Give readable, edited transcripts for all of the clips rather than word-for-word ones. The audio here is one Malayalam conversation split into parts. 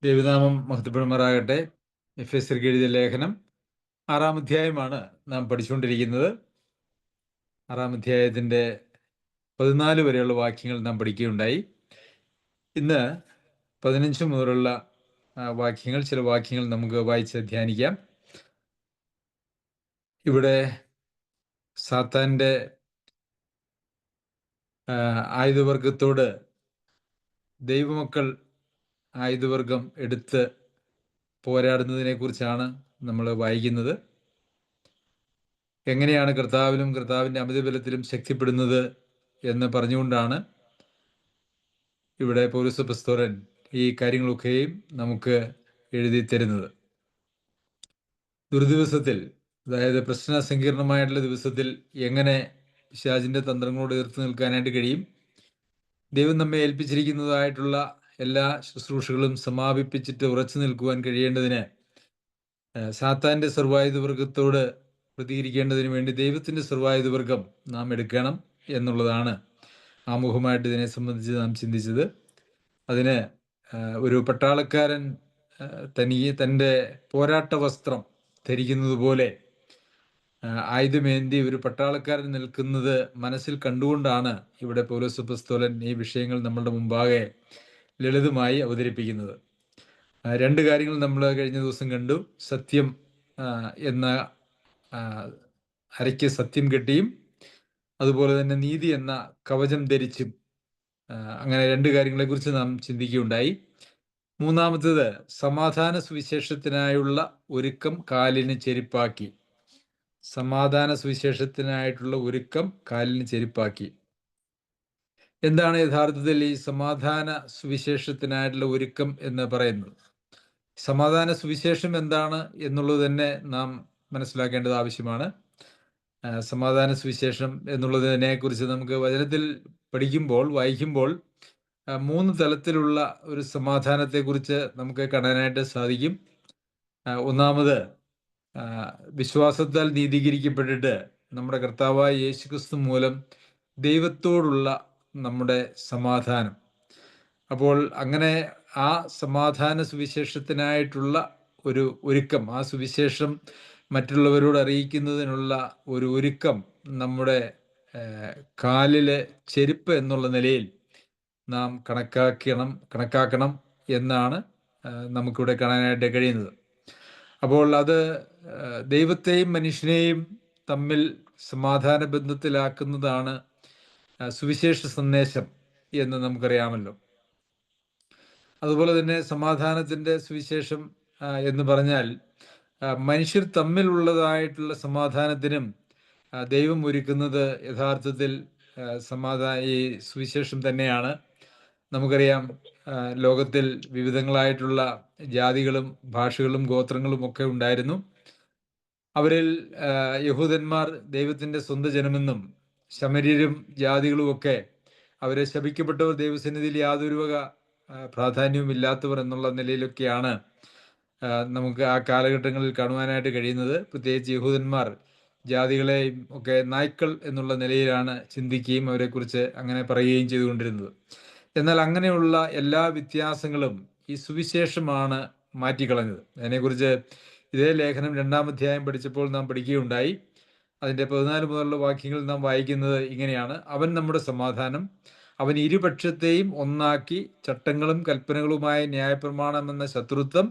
ദൈവനാമം മഹത്വപ്പെടുമാറാകട്ടെ. എഫെസ്യർക്ക് എഴുതിയ ലേഖനം 6-ാം അധ്യായമാണ് നാം പഠിച്ചുകൊണ്ടിരിക്കുന്നത്. 6-ാം അധ്യായത്തിൻ്റെ 14 വരെയുള്ള വാക്യങ്ങൾ നാം പഠിക്കുകയുണ്ടായി. ഇന്ന് 15 മുതലുള്ള ചില വാക്യങ്ങൾ നമുക്ക് വായിച്ച് ധ്യാനിക്കാം. ഇവിടെ സാത്താൻ്റെ ആയുധവർഗത്തോട് ദൈവമക്കൾ ആയുധവർഗം എടുത്ത് പോരാടുന്നതിനെക്കുറിച്ചാണ് നമ്മൾ വായിക്കുന്നത്. എങ്ങനെയാണ് കർത്താവിലും കർത്താവിൻ്റെ അമിതബലത്തിലും ശക്തിപ്പെടുന്നത് എന്ന് പറഞ്ഞുകൊണ്ടാണ് ഇവിടെ പൗലോസ് അപ്പോസ്തലൻ ഈ കാര്യങ്ങളൊക്കെയും നമുക്ക് എഴുതി തരുന്നത്. ദുർദിവസത്തിൽ, അതായത് പ്രശ്ന സങ്കീർണമായിട്ടുള്ള ദിവസത്തിൽ എങ്ങനെ പിശാചിൻ്റെ തന്ത്രങ്ങളോട് എതിർത്ത് നിൽക്കാനായിട്ട് കഴിയും, ദൈവം നമ്മെ ഏൽപ്പിച്ചിരിക്കുന്നതായിട്ടുള്ള എല്ലാ ശുശ്രൂഷകളും സമാപിപ്പിച്ചിട്ട് ഉറച്ചു നിൽക്കുവാൻ കഴിയേണ്ടതിന് സാത്താൻ്റെ സർവായുധവർഗത്തോട് പ്രതികരിക്കേണ്ടതിന് വേണ്ടി ദൈവത്തിൻ്റെ സർവായുധവർഗം നാം എടുക്കണം എന്നുള്ളതാണ് ആമുഖമായിട്ട് ഇതിനെ സംബന്ധിച്ച് നാം ചിന്തിച്ചത്. അതിന് ഒരു പട്ടാളക്കാരൻ തൻ്റെ പോരാട്ട വസ്ത്രം ധരിക്കുന്നത് പോലെ ആയുധമേന്തി ഒരു പട്ടാളക്കാരൻ നിൽക്കുന്നത് മനസ്സിൽ കണ്ടുകൊണ്ടാണ് ഇവിടെ പൗലോസ് അപ്പോസ്തലൻ ഈ വിഷയങ്ങൾ നമ്മളുടെ മുമ്പാകെ ലളിതമായി അവതരിപ്പിക്കുന്നത്. രണ്ട് കാര്യങ്ങൾ നമ്മൾ കഴിഞ്ഞ ദിവസം കണ്ടു. സത്യം എന്ന അരയ്ക്ക് സത്യം കെട്ടിയും അതുപോലെ തന്നെ നീതി എന്ന കവചം ധരിച്ചും, അങ്ങനെ രണ്ട് കാര്യങ്ങളെക്കുറിച്ച് നാം ചിന്തിക്കുകയുണ്ടായി. മൂന്നാമത്തേത് സമാധാന സുവിശേഷത്തിനായുള്ള ഒരുക്കം കാലിന് ചെരുപ്പാക്കി. സമാധാന സുവിശേഷത്തിനായിട്ടുള്ള ഒരുക്കം കാലിന് ചെരുപ്പാക്കി. എന്താണ് യഥാർത്ഥത്തിൽ ഈ സമാധാന സുവിശേഷത്തിനായിട്ടുള്ള ഒരുക്കം എന്ന് പറയുന്നത്? സമാധാന സുവിശേഷം എന്താണ് എന്നുള്ളത് തന്നെ നാം മനസ്സിലാക്കേണ്ടത് ആവശ്യമാണ്. സമാധാന സുവിശേഷം എന്നുള്ളതിനെക്കുറിച്ച് നമുക്ക് വചനത്തിൽ വായിക്കുമ്പോൾ 3 തലത്തിലുള്ള ഒരു സമാധാനത്തെക്കുറിച്ച് നമുക്ക് കാണാനായിട്ട് സാധിക്കും. ഒന്നാമത്, വിശ്വാസത്താൽ നീതീകരിക്കപ്പെട്ടിട്ട് നമ്മുടെ കർത്താവായ യേശുക്രിസ്തു മൂലം ദൈവത്തോടുള്ള നമ്മുടെ സമാധാനം. അപ്പോൾ അങ്ങനെ ആ സമാധാന സുവിശേഷത്തിനായിട്ടുള്ള ഒരു ഒരുക്കം, ആ സുവിശേഷം മറ്റുള്ളവരോട് അറിയിക്കുന്നതിനുള്ള ഒരു ഒരുക്കം നമ്മുടെ കാലിലെ ചെരുപ്പ് എന്നുള്ള നിലയിൽ നാം കണക്കാക്കണം എന്നാണ് നമുക്കിവിടെ കാണാനായിട്ട് കഴിയുന്നത്. അപ്പോൾ അത് ദൈവത്തെയും മനുഷ്യനെയും തമ്മിൽ സമാധാന ബന്ധത്തിലാക്കുന്നതാണ് സുവിശേഷ സന്ദേശം എന്ന് നമുക്കറിയാമല്ലോ. അതുപോലെ തന്നെ സമാധാനത്തിൻ്റെ സുവിശേഷം എന്ന് പറഞ്ഞാൽ മനുഷ്യർ തമ്മിലുള്ളതായിട്ടുള്ള സമാധാനത്തിനും ദൈവം ഒരുക്കുന്നത് യഥാർത്ഥത്തിൽ ഈ സുവിശേഷം തന്നെയാണ്. നമുക്കറിയാം, ലോകത്തിൽ വിവിധങ്ങളായിട്ടുള്ള ജാതികളും ഭാഷകളും ഗോത്രങ്ങളും ഒക്കെ ഉണ്ടായിരുന്നു. അവരിൽ യഹൂദന്മാർ ദൈവത്തിൻ്റെ സ്വന്തം ജനമെന്നും ശമര്യരും ജാതികളും ഒക്കെ അവരെ ശപിക്കപ്പെട്ടവർ, ദൈവസന്നിധിയിൽ യാതൊരു വക പ്രാധാന്യവും ഇല്ലാത്തവർ എന്നുള്ള നിലയിലൊക്കെയാണ് നമുക്ക് ആ കാലഘട്ടങ്ങളിൽ കാണുവാനായിട്ട് കഴിയുന്നത്. പ്രത്യേകിച്ച് യഹൂദന്മാർ ജാതികളെയും ഒക്കെ നായ്ക്കൾ എന്നുള്ള നിലയിലാണ് ചിന്തിക്കുകയും അവരെക്കുറിച്ച് അങ്ങനെ പറയുകയും ചെയ്തുകൊണ്ടിരുന്നത്. എന്നാൽ അങ്ങനെയുള്ള എല്ലാ വ്യത്യാസങ്ങളും ഈ സുവിശേഷമാണ് മാറ്റിക്കളഞ്ഞത്. അതിനെക്കുറിച്ച് ഇതേ ലേഖനം 2-ാം അധ്യായം പഠിച്ചപ്പോൾ നാം പഠിക്കുകയുണ്ടായി. അതിൻ്റെ 14 മുതലുള്ള വാക്യങ്ങൾ നാം വായിക്കുന്നത് ഇങ്ങനെയാണ്: അവൻ നമ്മുടെ സമാധാനം, അവൻ ഇരുപക്ഷത്തെയും ഒന്നാക്കി ചട്ടങ്ങളും കൽപ്പനകളുമായ ന്യായപ്രമാണം എന്ന ശത്രുത്വം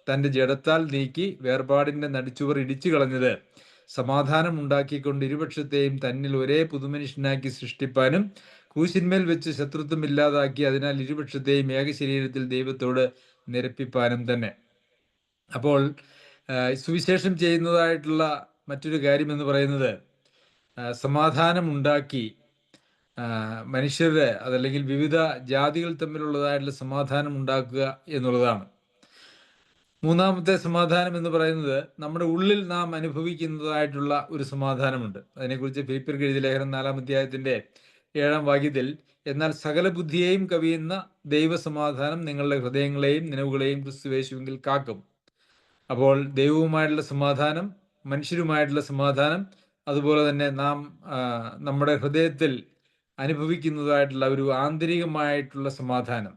തൻ്റെ ജഡത്താൽ നീക്കി വേർപാടിൻ്റെ നടിച്ചുവർ ഇടിച്ചു കളഞ്ഞത് സമാധാനം ഉണ്ടാക്കിക്കൊണ്ട് ഇരുപക്ഷത്തെയും തന്നിൽ ഒരേ പുതുമനുഷ്യനാക്കി സൃഷ്ടിപ്പാനും ക്രൂശിന്മേൽ വെച്ച് ശത്രുത്വം ഇല്ലാതാക്കി അതിനാൽ ഇരുപക്ഷത്തെയും ഏകശരീരത്തിൽ ദൈവത്തോട് നിരപ്പിപ്പാനും തന്നെ. അപ്പോൾ സുവിശേഷം ചെയ്യുന്നതായിട്ടുള്ള മറ്റൊരു കാര്യം എന്ന് പറയുന്നത് സമാധാനം ഉണ്ടാക്കി മനുഷ്യരുടെ, അതല്ലെങ്കിൽ വിവിധ ജാതികൾ തമ്മിലുള്ളതായിട്ടുള്ള സമാധാനം ഉണ്ടാക്കുക എന്നുള്ളതാണ്. മൂന്നാമത്തെ സമാധാനം എന്ന് പറയുന്നത് നമ്മുടെ ഉള്ളിൽ നാം അനുഭവിക്കുന്നതായിട്ടുള്ള ഒരു സമാധാനമുണ്ട്. അതിനെക്കുറിച്ച് ഫിലിപ്പിയർക്ക് എഴുതിയ ലേഖനം 4-ാം അധ്യായത്തിൻ്റെ 7-ാം വാക്യത്തിൽ, എന്നാൽ സകല ബുദ്ധിയെയും കവിയുന്ന ദൈവസമാധാനം നിങ്ങളുടെ ഹൃദയങ്ങളെയും നിലവുകളെയും ക്രിസ്തുയേശുവിൽ കാക്കും. അപ്പോൾ ദൈവവുമായിട്ടുള്ള സമാധാനം, മനുഷ്യരുമായിട്ടുള്ള സമാധാനം, അതുപോലെ തന്നെ നാം നമ്മുടെ ഹൃദയത്തിൽ അനുഭവിക്കുന്നതായിട്ടുള്ള ഒരു ആന്തരികമായിട്ടുള്ള സമാധാനം,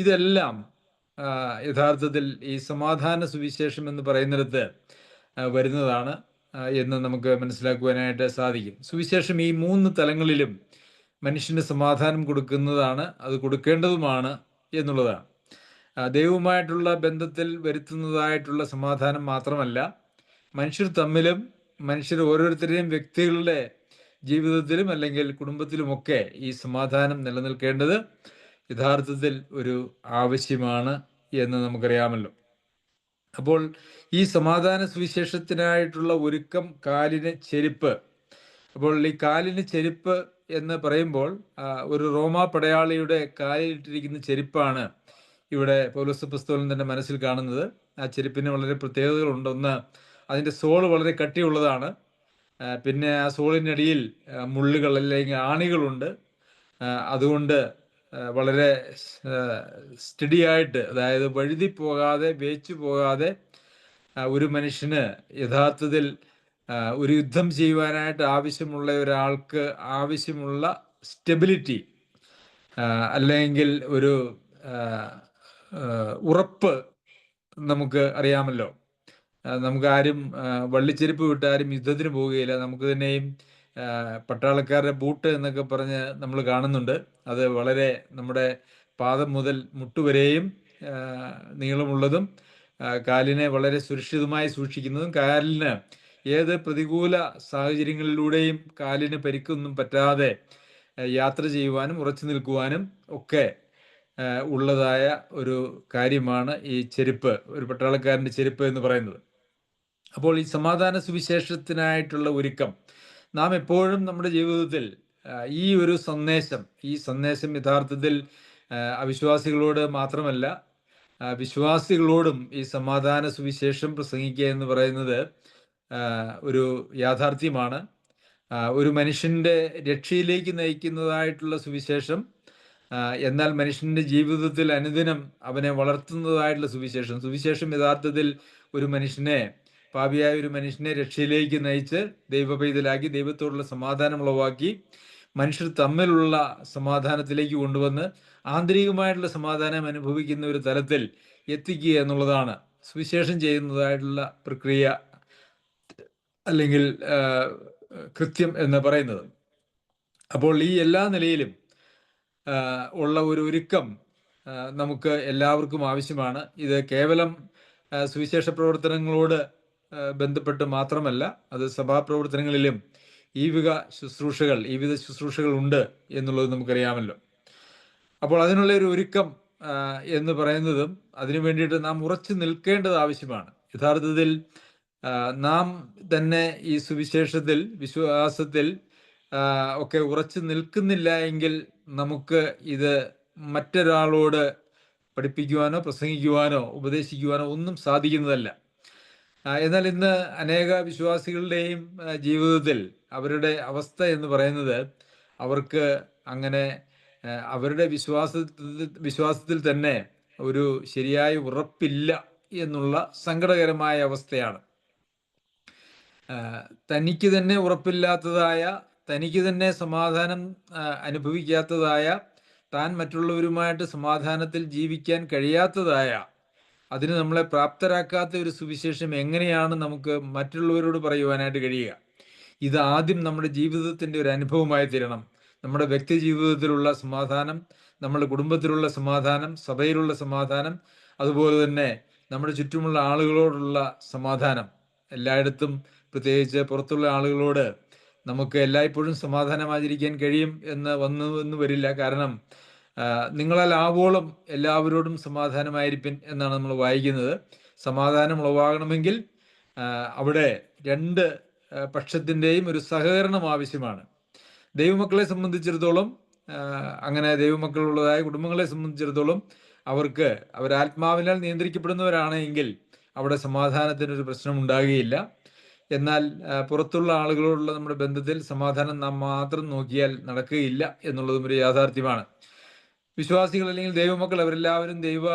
ഇതെല്ലാം യഥാർത്ഥത്തിൽ ഈ സമാധാന സുവിശേഷം എന്ന് പറയുന്നിടത്ത് വരുന്നതാണ് എന്ന് നമുക്ക് മനസ്സിലാക്കുവാനായിട്ട് സാധിക്കും. സുവിശേഷം ഈ 3 തലങ്ങളിലും മനുഷ്യന് സമാധാനം കൊടുക്കുന്നതാണ്, അത് കൊടുക്കേണ്ടതുമാണ് എന്നുള്ളതാണ്. ദൈവവുമായിട്ടുള്ള ബന്ധത്തിൽ വരുത്തുന്നതായിട്ടുള്ള സമാധാനം മാത്രമല്ല, മനുഷ്യർ തമ്മിലും മനുഷ്യർ ഓരോരുത്തരുടെയും വ്യക്തികളുടെ ജീവിതത്തിലും അല്ലെങ്കിൽ കുടുംബത്തിലുമൊക്കെ ഈ സമാധാനം നിലനിൽക്കേണ്ടത് യഥാർത്ഥത്തിൽ ഒരു ആവശ്യമാണ് എന്ന് നമുക്കറിയാമല്ലോ. അപ്പോൾ ഈ സമാധാന സുവിശേഷത്തിനായിട്ടുള്ള ഒരുക്കം, കാലിന് ചെരുപ്പ്. അപ്പോൾ ഈ കാലിന് ചെരുപ്പ് എന്ന് പറയുമ്പോൾ ഒരു റോമാ പടയാളിയുടെ കാലിലിട്ടിരിക്കുന്ന ചെരുപ്പാണ് ഇവിടെ പൗലോസ് അപ്പോസ്തലൻ തന്റെ മനസ്സിൽ കാണുന്നത്. ആ ചെരുപ്പിന് വളരെ പ്രത്യേകതകളുണ്ട്. ഒന്ന്, അതിൻ്റെ സോള് വളരെ കട്ടിയുള്ളതാണ്. പിന്നെ ആ സോളിനടിയിൽ മുള്ളുകൾ അല്ലെങ്കിൽ ആണികളുണ്ട്. അതുകൊണ്ട് വളരെ സ്റ്റഡിയായിട്ട്, അതായത് വഴുതി പോകാതെ, വേച്ചു പോകാതെ ഒരു മനുഷ്യന് യഥാർത്ഥത്തിൽ ഒരു യുദ്ധം ചെയ്യുവാനായിട്ട് ആവശ്യമുള്ള ഒരാൾക്ക് ആവശ്യമുള്ള സ്റ്റെബിലിറ്റി അല്ലെങ്കിൽ ഒരു ഉറപ്പ് നമുക്ക് അറിയാമല്ലോ. നമുക്ക് ആരും വള്ളിച്ചെരുപ്പ് വിട്ട് ആരും യുദ്ധത്തിന് പോവുകയില്ല. നമുക്ക് തന്നെയും പട്ടാളക്കാരുടെ ബൂട്ട് എന്നൊക്കെ പറഞ്ഞ് നമ്മൾ കാണുന്നുണ്ട്. അത് വളരെ നമ്മുടെ പാദം മുതൽ മുട്ടുവരെയും നീളമുള്ളതും കാലിനെ വളരെ സുരക്ഷിതമായി സൂക്ഷിക്കുന്നതും കാലിന് ഏത് പ്രതികൂല സാഹചര്യങ്ങളിലൂടെയും കാലിന് പരിക്കൊന്നും പറ്റാതെ യാത്ര ചെയ്യുവാനും ഉറച്ചു നിൽക്കുവാനും ഒക്കെ ഉള്ളതായ ഒരു കാര്യമാണ് ഈ ചെരുപ്പ്, ഒരു പട്ടാളക്കാരൻ്റെ ചെരുപ്പ് എന്ന് പറയുന്നത്. അപ്പോൾ ഈ സമാധാന സുവിശേഷത്തിനായിട്ടുള്ള ഒരുക്കം നാം എപ്പോഴും നമ്മുടെ ജീവിതത്തിൽ ഈ ഒരു സന്ദേശം യഥാർത്ഥത്തിൽ അവിശ്വാസികളോട് മാത്രമല്ല, വിശ്വാസികളോടും ഈ സമാധാന സുവിശേഷം പ്രസംഗിക്കുക എന്ന് പറയുന്നത് ഒരു യാഥാർത്ഥ്യമാണ്. ഒരു മനുഷ്യൻ്റെ രക്ഷയിലേക്ക് നയിക്കുന്നതായിട്ടുള്ള സുവിശേഷം, എന്നാൽ മനുഷ്യൻ്റെ ജീവിതത്തിൽ അനുദിനം അവനെ വളർത്തുന്നതായിട്ടുള്ള സുവിശേഷം യഥാർത്ഥത്തിൽ ഒരു മനുഷ്യനെ, പാപിയായ ഒരു മനുഷ്യനെ രക്ഷയിലേക്ക് നയിച്ച് ദൈവപൈതലാക്കി, ദൈവത്തോടുള്ള സമാധാനം ഉളവാക്കി, മനുഷ്യർ തമ്മിലുള്ള സമാധാനത്തിലേക്ക് കൊണ്ടുവന്ന് ആന്തരികമായിട്ടുള്ള സമാധാനം അനുഭവിക്കുന്ന ഒരു തലത്തിൽ എത്തിക്കുക എന്നുള്ളതാണ് സുവിശേഷം ചെയ്യുന്നതായിട്ടുള്ള പ്രക്രിയ അല്ലെങ്കിൽ കൃത്യം എന്ന് പറയുന്നത്. അപ്പോൾ ഈ എല്ലാ നിലയിലും ഉള്ള ഒരു ഒരുക്കം നമുക്ക് എല്ലാവർക്കും ആവശ്യമാണ്. ഇത് കേവലം സുവിശേഷ പ്രവർത്തനങ്ങളോട് ബന്ധപ്പെട്ട് മാത്രമല്ല, അത് സഭാപ്രവർത്തനങ്ങളിലും ഈ വിധ ശുശ്രൂഷകൾ ഉണ്ട് എന്നുള്ളത് നമുക്കറിയാമല്ലോ. അപ്പോൾ അതിനുള്ള ഒരു ഒരുക്കം എന്ന് പറയുന്നതും അതിനു വേണ്ടിയിട്ട് നാം ഉറച്ചു നിൽക്കേണ്ടത് ആവശ്യമാണ്. യഥാർത്ഥത്തിൽ നാം തന്നെ ഈ സുവിശേഷത്തിൽ, വിശ്വാസത്തിൽ ഒക്കെ ഉറച്ചു നിൽക്കുന്നില്ല എങ്കിൽ നമുക്ക് ഇത് മറ്റൊരാളോട് പഠിപ്പിക്കുവാനോ പ്രസംഗിക്കുവാനോ ഉപദേശിക്കുവാനോ ഒന്നും സാധിക്കുന്നതല്ല. എന്നാൽ ഇന്ന് അനേക വിശ്വാസികളുടെയും ജീവിതത്തിൽ അവരുടെ അവസ്ഥ എന്ന് പറയുന്നത്, അവർക്ക് അങ്ങനെ അവരുടെ വിശ്വാസത്തിൽ തന്നെ ഒരു ശരിയായ ഉറപ്പില്ല എന്നുള്ള സങ്കടകരമായ അവസ്ഥയാണ്. തനിക്ക് തന്നെ ഉറപ്പില്ലാത്തതായ, തനിക്ക് തന്നെ സമാധാനം അനുഭവിക്കാത്തതായ, താൻ മറ്റുള്ളവരുമായിട്ട് സമാധാനത്തിൽ ജീവിക്കാൻ കഴിയാത്തതായ, അതിന് നമ്മളെ പ്രാപ്തരാക്കാത്ത ഒരു സുവിശേഷം എങ്ങനെയാണ് നമുക്ക് മറ്റുള്ളവരോട് പറയുവാനായിട്ട് കഴിയുക? ഇത് ആദ്യം നമ്മുടെ ജീവിതത്തിൻ്റെ ഒരു അനുഭവമായി തീരണം. നമ്മുടെ വ്യക്തി ജീവിതത്തിലുള്ള സമാധാനം, നമ്മുടെ കുടുംബത്തിലുള്ള സമാധാനം, സഭയിലുള്ള സമാധാനം, അതുപോലെ തന്നെ നമ്മുടെ ചുറ്റുമുള്ള ആളുകളോടുള്ള സമാധാനം. എല്ലായിടത്തും, പ്രത്യേകിച്ച് പുറത്തുള്ള ആളുകളോട് നമുക്ക് എല്ലായ്പ്പോഴും സമാധാനം ആചരിക്കാൻ കഴിയും എന്ന് വരില്ല. കാരണം നിങ്ങളാൽ ആവോളം എല്ലാവരോടും സമാധാനമായിരിപ്പിൻ എന്നാണ് നമ്മൾ വായിക്കുന്നത്. സമാധാനം ഉളവാകണമെങ്കിൽ അവിടെ രണ്ട് പക്ഷത്തിൻ്റെയും ഒരു സഹകരണം ആവശ്യമാണ്. ദൈവമക്കളെ സംബന്ധിച്ചിടത്തോളം, അങ്ങനെ ദൈവമക്കളുള്ളതായ കുടുംബങ്ങളെ സംബന്ധിച്ചിടത്തോളം, അവരാത്മാവിനാൽ നിയന്ത്രിക്കപ്പെടുന്നവരാണെങ്കിൽ അവിടെ സമാധാനത്തിനൊരു പ്രശ്നം ഉണ്ടാകുകയില്ല. എന്നാൽ പുറത്തുള്ള ആളുകളോടുള്ള നമ്മുടെ ബന്ധത്തിൽ സമാധാനം നാം മാത്രം നോക്കിയാൽ നടക്കുകയില്ല എന്നുള്ളതും ഒരു യാഥാർത്ഥ്യമാണ്. വിശ്വാസികൾ അല്ലെങ്കിൽ ദൈവമക്കൾ അവരെല്ലാവരും ദൈവ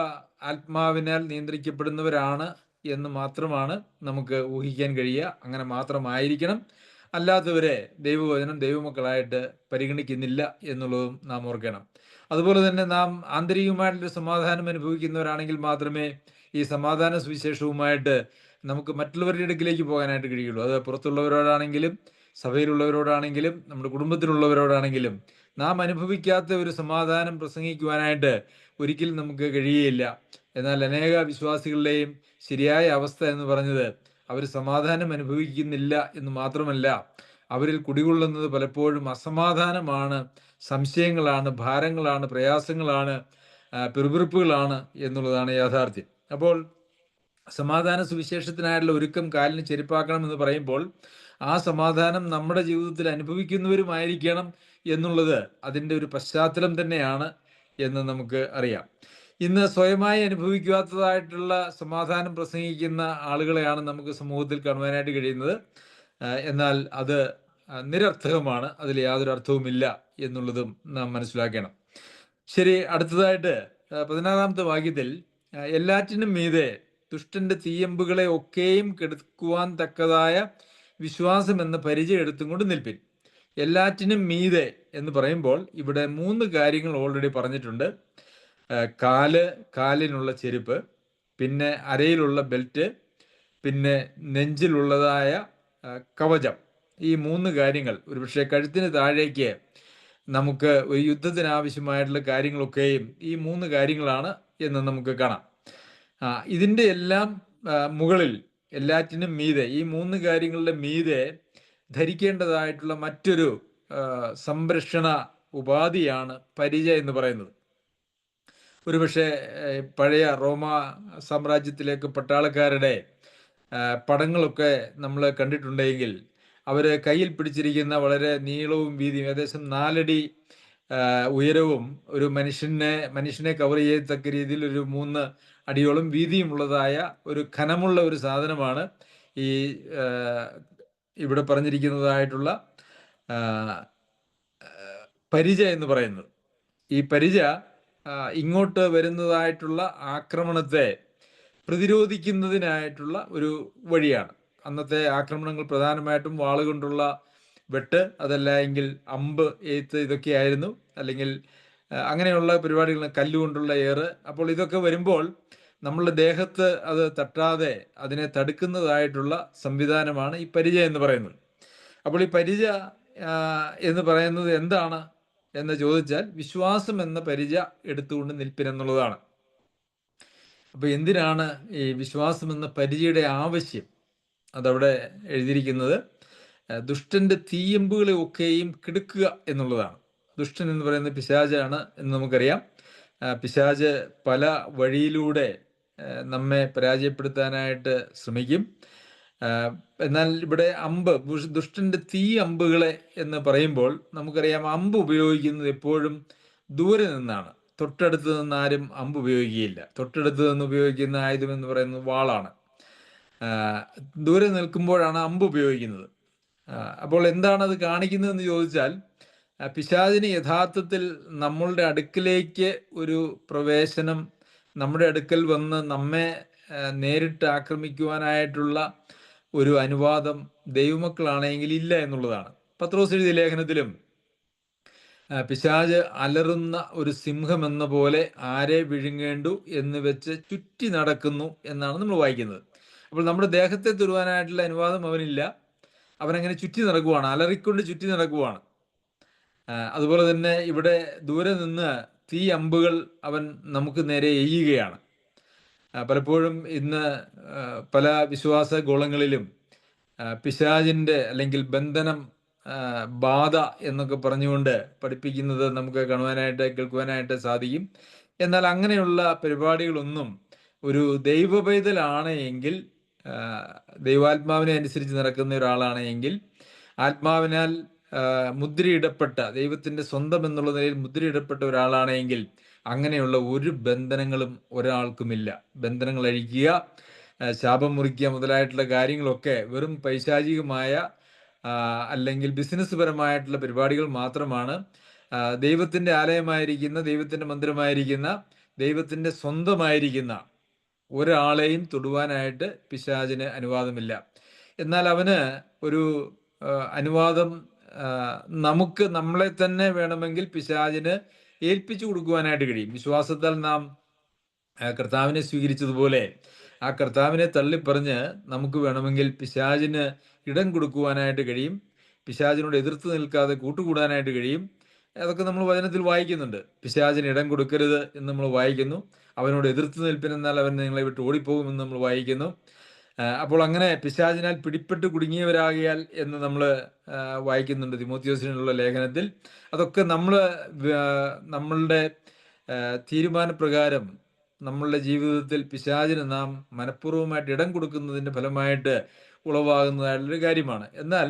ആത്മാവിനാൽ നിയന്ത്രിക്കപ്പെടുന്നവരാണ് എന്ന് മാത്രമാണ് നമുക്ക് ഊഹിക്കാൻ കഴിയുക. അങ്ങനെ മാത്രമായിരിക്കണം. അല്ലാത്തവരെ ദൈവവചനം ദൈവമക്കളായിട്ട് പരിഗണിക്കുന്നില്ല എന്നുള്ളതും നാം ഓർക്കണം. അതുപോലെ തന്നെ നാം ആന്തരികമായിട്ടുള്ള സമാധാനം അനുഭവിക്കുന്നവരാണെങ്കിൽ മാത്രമേ ഈ സമാധാന സുവിശേഷവുമായിട്ട് നമുക്ക് മറ്റുള്ളവരുടെ അടുക്കിലേക്ക് പോകാനായിട്ട് കഴിയുള്ളൂ. അത് പുറത്തുള്ളവരോടാണെങ്കിലും സഭയിലുള്ളവരോടാണെങ്കിലും നമ്മുടെ കുടുംബത്തിലുള്ളവരോടാണെങ്കിലും നാം അനുഭവിക്കാത്ത ഒരു സമാധാനം പ്രസംഗിക്കുവാനായിട്ട് ഒരിക്കലും നമുക്ക് കഴിയുകയില്ല. എന്നാൽ അനേക വിശ്വാസികളുടെയും ശരിയായ അവസ്ഥ എന്ന് പറഞ്ഞത് അവർ സമാധാനം അനുഭവിക്കുന്നില്ല എന്ന് മാത്രമല്ല, അവരിൽ കുടികൊള്ളുന്നത് പലപ്പോഴും അസമാധാനമാണ്, സംശയങ്ങളാണ്, ഭാരങ്ങളാണ്, പ്രയാസങ്ങളാണ്, പിറുപിറുപ്പുകളാണ് എന്നുള്ളതാണ് യാഥാർത്ഥ്യം. അപ്പോൾ സമാധാന സുവിശേഷത്തിനായിട്ടുള്ള ഒരുക്കം കാലിന് ചെരുപ്പാക്കണം എന്ന് പറയുമ്പോൾ ആ സമാധാനം നമ്മുടെ ജീവിതത്തിൽ അനുഭവിക്കുന്നവരുമായിരിക്കണം എന്നുള്ളത് അതിൻ്റെ ഒരു പശ്ചാത്തലം തന്നെയാണ് എന്ന് നമുക്ക് അറിയാം. ഇന്ന് സ്വയമായി അനുഭവിക്കാത്തതായിട്ടുള്ള സമാധാനം പ്രസംഗിക്കുന്ന ആളുകളെയാണ് നമുക്ക് സമൂഹത്തിൽ കാണുവാനായിട്ട് കഴിയുന്നത്. എന്നാൽ അത് നിരർത്ഥകമാണ്, അതിൽ യാതൊരു അർത്ഥവുമില്ല എന്നുള്ളതും നാം മനസ്സിലാക്കണം. ശരി, അടുത്തതായിട്ട് 16-ാമത്തെ വാക്യത്തിൽ എല്ലാറ്റിനും മീതെ ദുഷ്ടന്റെ തീയമ്പുകളെ ഒക്കെയും കെടുക്കുവാൻ തക്കതായ വിശ്വാസം എന്ന പരിചയം എടുത്തും കൊണ്ട് നിൽപ്പിൻ. എല്ലാറ്റിനും മീതെ എന്ന് പറയുമ്പോൾ ഇവിടെ 3 കാര്യങ്ങൾ ഓൾറെഡി പറഞ്ഞിട്ടുണ്ട്. കാലിനുള്ള ചെരുപ്പ്, പിന്നെ അരയിലുള്ള ബെൽറ്റ്, പിന്നെ നെഞ്ചിലുള്ളതായ കവചം. ഈ 3 കാര്യങ്ങൾ ഒരുപക്ഷെ കഴുത്തിന് താഴേക്ക് നമുക്ക് ഒരു യുദ്ധത്തിന് ആവശ്യമായിട്ടുള്ള കാര്യങ്ങളൊക്കെയും ഈ 3 കാര്യങ്ങളാണ് എന്ന് നമുക്ക് കാണാം. ഇതിൻ്റെ എല്ലാം മുകളിൽ എല്ലാറ്റിനും മീതെ, ഈ 3 കാര്യങ്ങളുടെ മീതെ ധരിക്കേണ്ടതായിട്ടുള്ള മറ്റൊരു സംരക്ഷണ ഉപാധിയാണ് പരിച എന്ന് പറയുന്നത്. ഒരുപക്ഷെ പഴയ റോമ സാമ്രാജ്യത്തിലേക്ക് പട്ടാളക്കാരുടെ പടങ്ങളൊക്കെ നമ്മൾ കണ്ടിട്ടുണ്ടെങ്കിൽ അവർ കയ്യിൽ പിടിച്ചിരിക്കുന്ന വളരെ നീളവും വീതിയും ഏകദേശം 4 അടി ഉയരവും ഒരു മനുഷ്യനെ കവർ ചെയ്യത്തക്ക രീതിയിൽ ഒരു 3 അടിയോളം വീതിയുമുള്ളതായ ഒരു ഘനമുള്ള ഒരു സാധനമാണ് ഈ ഇവിടെ പറഞ്ഞിരിക്കുന്നതായിട്ടുള്ള പരിച എന്ന് പറയുന്നത്. ഈ പരിച ഇങ്ങോട്ട് വരുന്നതായിട്ടുള്ള ആക്രമണത്തെ പ്രതിരോധിക്കുന്നതിനായിട്ടുള്ള ഒരു വഴിയാണ്. അന്നത്തെ ആക്രമണങ്ങൾ പ്രധാനമായിട്ടും വാളുകൊണ്ടുള്ള വെട്ട്, അതല്ല എങ്കിൽ അമ്പ്, എയ്ത്ത്, ഇതൊക്കെയായിരുന്നു. അല്ലെങ്കിൽ അങ്ങനെയുള്ള പരിപാടികൾ, കല്ലുകൊണ്ടുള്ള ഏറ്. അപ്പോൾ ഇതൊക്കെ വരുമ്പോൾ നമ്മളുടെ ദേഹത്ത് അത് തട്ടാതെ അതിനെ തടുക്കുന്നതായിട്ടുള്ള സംവിധാനമാണ് ഈ പരിച എന്ന് പറയുന്നത്. അപ്പോൾ ഈ പരിച എന്ന് പറയുന്നത് എന്താണ് എന്ന് ചോദിച്ചാൽ വിശ്വാസം എന്ന പരിച എടുത്തുകൊണ്ട് നിൽപ്പിനെന്നുള്ളതാണ്. അപ്പോൾ എന്തിനാണ് ഈ വിശ്വാസം എന്ന പരിചയുടെ ആവശ്യം? അതവിടെ എഴുതിയിരിക്കുന്നത് ദുഷ്ടന്റെ തീയമ്പുകളെ ഒക്കെയും കെടുക്കുക എന്നുള്ളതാണ്. ദുഷ്ടൻ എന്ന് പറയുന്നത് പിശാചാണ് എന്ന് നമുക്കറിയാം. പിശാച് പല വഴിയിലൂടെ നമ്മെ പരാജയപ്പെടുത്താനായിട്ട് ശ്രമിക്കും. എന്നാൽ ഇവിടെ ദുഷ്ടന്റെ തീ അമ്പുകളെ എന്ന് പറയുമ്പോൾ നമുക്കറിയാം, അമ്പ് ഉപയോഗിക്കുന്നത് എപ്പോഴും ദൂരെ നിന്നാണ്. തൊട്ടടുത്ത് നിന്ന് ആരും അമ്പ് ഉപയോഗിക്കുകയില്ല. തൊട്ടടുത്ത് നിന്ന് ഉപയോഗിക്കുന്ന ആയുധം എന്ന് പറയുന്നത് വാളാണ്. ദൂരെ നിൽക്കുമ്പോഴാണ് അമ്പ് ഉപയോഗിക്കുന്നത്. അപ്പോൾ എന്താണ് അത് കാണിക്കുന്നതെന്ന് ചോദിച്ചാൽ, പിശാചിന് യഥാർത്ഥത്തിൽ നമ്മളുടെ അടുക്കിലേക്ക് ഒരു പ്രവേശനം, നമ്മുടെ അടുക്കൽ വന്ന് നമ്മെ നേരിട്ട് ആക്രമിക്കുവാനായിട്ടുള്ള ഒരു അനുവാദം ദൈവമക്കളാണെങ്കിൽ ഇല്ല എന്നുള്ളതാണ്. പത്രോസ് എഴുതിയ ലേഖനത്തിലും പിശാച് അലറുന്ന ഒരു സിംഹം എന്ന പോലെ ആരെ വിഴുങ്ങേണ്ടു എന്ന് വെച്ച് ചുറ്റി നടക്കുന്നു എന്നാണ് നമ്മൾ വായിക്കുന്നത്. അപ്പോൾ നമ്മുടെ ദേഹത്തെ തൊടുവാനായിട്ടുള്ള അനുവാദം അവനില്ല. അവനങ്ങനെ ചുറ്റി നടക്കുവാണ്, അലറിക്കൊണ്ട് ചുറ്റി നടക്കുവാണ്. അതുപോലെ തന്നെ ഇവിടെ ദൂരെ നിന്ന് തീ അമ്പുകൾ അവൻ നമുക്ക് നേരെ എയ്യുകയാണ്. പലപ്പോഴും ഇന്ന് പല വിശ്വാസ ഗോളങ്ങളിലും പിശാചിൻ്റെ അല്ലെങ്കിൽ ബന്ധനം, ബാധ എന്നൊക്കെ പറഞ്ഞുകൊണ്ട് പഠിപ്പിക്കുന്നത് നമുക്ക് കേൾക്കുവാനായിട്ട് സാധിക്കും. എന്നാൽ അങ്ങനെയുള്ള പരിപാടികളൊന്നും ഒരു ദൈവപൈതലാണ് എങ്കിൽ, ദൈവാത്മാവിനെ അനുസരിച്ച് നടക്കുന്ന ഒരാളാണ് എങ്കിൽ, ആത്മാവിനാൽ മുദ്രയിടപ്പെട്ട, ദൈവത്തിൻ്റെ സ്വന്തം എന്നുള്ള നിലയിൽ മുദ്രയിടപ്പെട്ട ഒരാളാണ് എങ്കിൽ അങ്ങനെയുള്ള ഒരു ബന്ധനങ്ങളും ഒരാൾക്കുമില്ല. ബന്ധനങ്ങൾ അഴിക്കുക, ശാപം മുറിക്കുക മുതലായിട്ടുള്ള കാര്യങ്ങളൊക്കെ വെറും പൈശാചികമായ അല്ലെങ്കിൽ ബിസിനസ് പരമായിട്ടുള്ള പരിപാടികൾ മാത്രമാണ്. ദൈവത്തിൻ്റെ ആലയമായിരിക്കുന്ന, ദൈവത്തിൻ്റെ മന്ദിരമായിരിക്കുന്ന, ദൈവത്തിൻ്റെ സ്വന്തമായിരിക്കുന്ന ഒരാളെയും തൊടുവാനായിട്ട് പിശാചിന് അനുവാദമില്ല. എന്നാൽ അവന് ഒരു അനുവാദം, നമ്മളെ തന്നെ വേണമെങ്കിൽ പിശാചിന് ഏൽപ്പിച്ചു കൊടുക്കുവാനായിട്ട് കഴിയും. വിശ്വാസത്താൽ നാം കർത്താവിനെ സ്വീകരിച്ചതുപോലെ ആ കർത്താവിനെ തള്ളിപ്പറഞ്ഞ് നമുക്ക് വേണമെങ്കിൽ പിശാചിന് ഇടം കൊടുക്കുവാനായിട്ട് കഴിയും. പിശാചിനോട് എതിർത്ത് നിൽക്കാതെ കൂട്ടുകൂടാനായിട്ട് കഴിയും. അതൊക്കെ നമ്മൾ വചനത്തിൽ വായിക്കുന്നുണ്ട്. പിശാചിന് ഇടം കൊടുക്കരുത് എന്ന് നമ്മൾ വായിക്കുന്നു. അവനോട് എതിർത്ത് നിൽപ്പിനെന്നാൽ അവൻ നിങ്ങളെ വിട്ട് ഓടിപ്പോകുമെന്ന് നമ്മൾ വായിക്കുന്നു. അപ്പോൾ അങ്ങനെ പിശാചിനാൽ പിടിപ്പെട്ട് കുടുങ്ങിയവരാകിയാൽ എന്ന് നമ്മൾ വായിക്കുന്നുണ്ട് തിമോത്തിയോസിനുള്ള ലേഖനത്തിൽ. അതൊക്കെ നമ്മളുടെ തീരുമാനപ്രകാരം നമ്മളുടെ ജീവിതത്തിൽ പിശാചിന് നാം മനഃപൂർവ്വമായിട്ട് ഇടം കൊടുക്കുന്നതിൻ്റെ ഫലമായിട്ട് ഉളവാകുന്നതായിട്ടുള്ളൊരു കാര്യമാണ്. എന്നാൽ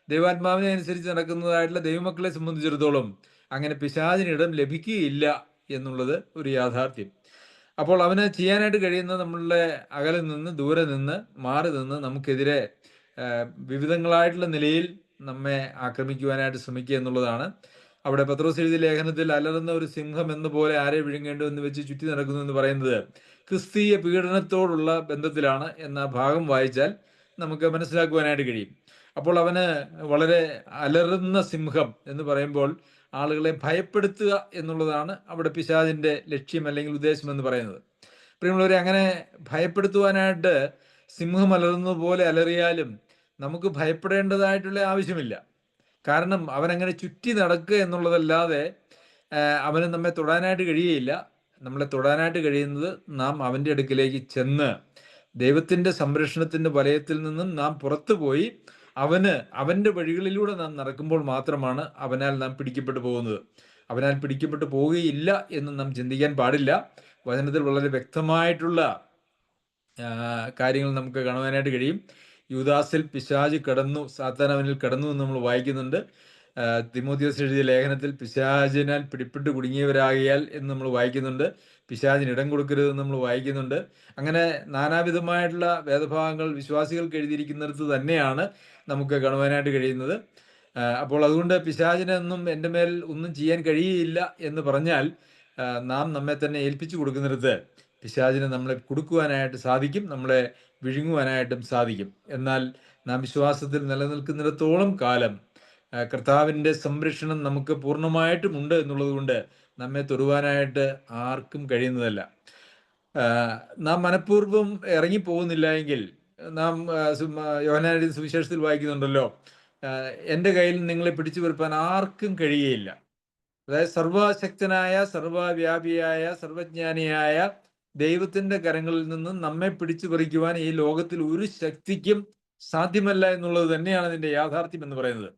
ദൈവാത്മാവിനെ അനുസരിച്ച് നടക്കുന്നതായിട്ടുള്ള ദൈവമക്കളെ സംബന്ധിച്ചിടത്തോളം അങ്ങനെ പിശാചിന് ഇടം ലഭിക്കുകയില്ല എന്നുള്ളത് ഒരു യാഥാർത്ഥ്യം. അപ്പോൾ അവന് ചെയ്യാനായിട്ട് കഴിയുന്നത് നമ്മളുടെ അകലെ നിന്ന്, ദൂരെ നിന്ന്, മാറി നിന്ന് നമുക്കെതിരെ വിവിധങ്ങളായിട്ടുള്ള നിലയിൽ നമ്മെ ആക്രമിക്കുവാനായിട്ട് ശ്രമിക്കുക എന്നുള്ളതാണ്. അവിടെ പത്രോസ് എഴുതിയ ലേഖനത്തിൽ അലറുന്ന ഒരു സിംഹം എന്ന പോലെ ആരെ വിഴുങ്ങേണ്ടു എന്ന് വെച്ച് ചുറ്റി നടക്കുന്നു എന്ന് പറയുന്നത് ക്രിസ്തീയ പീഡനത്തോടുള്ള ബന്ധത്തിലാണ് എന്ന ഭാഗം വായിച്ചാൽ നമുക്ക് മനസ്സിലാക്കുവാനായിട്ട് കഴിയും. അപ്പോൾ അവന് വളരെ അലറുന്ന സിംഹം എന്ന് പറയുമ്പോൾ ആളുകളെ ഭയപ്പെടുത്തുക എന്നുള്ളതാണ് അവിടെ പിശാചിന്റെ ലക്ഷ്യം അല്ലെങ്കിൽ ഉദ്ദേശം എന്ന് പറയുന്നത്. പ്രിയമുള്ളവരെ, അങ്ങനെ ഭയപ്പെടുത്തുവാനായിട്ട് സിംഹം അലറുന്നത് പോലെ അലറിയാലും നമുക്ക് ഭയപ്പെടേണ്ടതായിട്ടുള്ള ആവശ്യമില്ല. കാരണം അവനങ്ങനെ ചുറ്റി നടക്കുക എന്നുള്ളതല്ലാതെ അവന് നമ്മെ തൊടാനായിട്ട് കഴിയുകയില്ല. നമ്മളെ തൊടാനായിട്ട് കഴിയുന്നത് നാം അവൻ്റെ അടുക്കിലേക്ക് ചെന്ന് ദൈവത്തിൻ്റെ സംരക്ഷണത്തിൻ്റെ വലയത്തിൽ നിന്നും നാം പുറത്തു പോയി അവൻ്റെ വഴികളിലൂടെ നാം നടക്കുമ്പോൾ മാത്രമാണ് അവനാൽ നാം പിടിക്കപ്പെട്ടു പോകുന്നത്. അവനാൽ പിടിക്കപ്പെട്ടു പോവുകയില്ല എന്ന് നാം ചിന്തിക്കാൻ പാടില്ല. വചനത്തിൽ വളരെ വ്യക്തമായിട്ടുള്ള കാര്യങ്ങൾ നമുക്ക് കാണുവാനായിട്ട് കഴിയും. യൂദാസിൽ പിശാച് കടന്നു, സാത്താൻ അവനിൽ കടന്നു എന്ന് നമ്മൾ വായിക്കുന്നുണ്ട്. തിമോത്തിയോസ് എഴുതിയ ലേഖനത്തിൽ പിശാചിനാൽ പിടിപ്പെട്ട് കുടുങ്ങിയവരാകിയാൽ എന്ന് നമ്മൾ വായിക്കുന്നുണ്ട്. പിശാചിന് ഇടം കൊടുക്കരുതെന്ന് നമ്മൾ വായിക്കുന്നുണ്ട്. അങ്ങനെ നാനാവിധമായിട്ടുള്ള വേദഭാഗങ്ങൾ വിശ്വാസികൾക്ക് എഴുതിയിരിക്കുന്നിടത്ത് തന്നെയാണ് നമുക്ക് കാണുവാനായിട്ട് കഴിയുന്നത്. അപ്പോൾ അതുകൊണ്ട് പിശാചിനൊന്നും എൻ്റെ മേൽ ഒന്നും ചെയ്യാൻ കഴിയുകയില്ല എന്ന് പറഞ്ഞാൽ നാം നമ്മെ തന്നെ ഏൽപ്പിച്ചു കൊടുക്കുന്നിടത്ത് പിശാചിന് നമ്മളെ കൊടുക്കുവാനായിട്ട് സാധിക്കും, നമ്മളെ വിഴുങ്ങുവാനായിട്ടും സാധിക്കും. എന്നാൽ നാം വിശ്വാസത്തിൽ നിലനിൽക്കുന്നിടത്തോളം കാലം കർത്താവിൻ്റെ സംരക്ഷണം നമുക്ക് പൂർണ്ണമായിട്ടും ഉണ്ട് എന്നുള്ളത് കൊണ്ട് നമ്മെ തൊടുവാനായിട്ട് ആർക്കും കഴിയുന്നതല്ല. നാം മനഃപൂർവ്വം ഇറങ്ങിപ്പോകുന്നില്ല എങ്കിൽ നാം യോഹന്നാന്റെ സുവിശേഷത്തിൽ വായിക്കുന്നുണ്ടല്ലോ, എൻ്റെ കയ്യിൽ നിങ്ങളെ പിടിച്ചു വരുത്താൻ ആർക്കും കഴിയുകയില്ല. അതായത് സർവശക്തനായ, സർവവ്യാപിയായ, സർവജ്ഞാനിയായ ദൈവത്തിന്റെ കരങ്ങളിൽ നിന്ന് നമ്മെ പിടിച്ചു പറിക്കുവാൻ ഈ ലോകത്തിൽ ഒരു ശക്തിക്കും സാധ്യമല്ല എന്നുള്ളത് തന്നെയാണ് അതിന്റെ യാഥാർത്ഥ്യം എന്ന് പറയുന്നത്.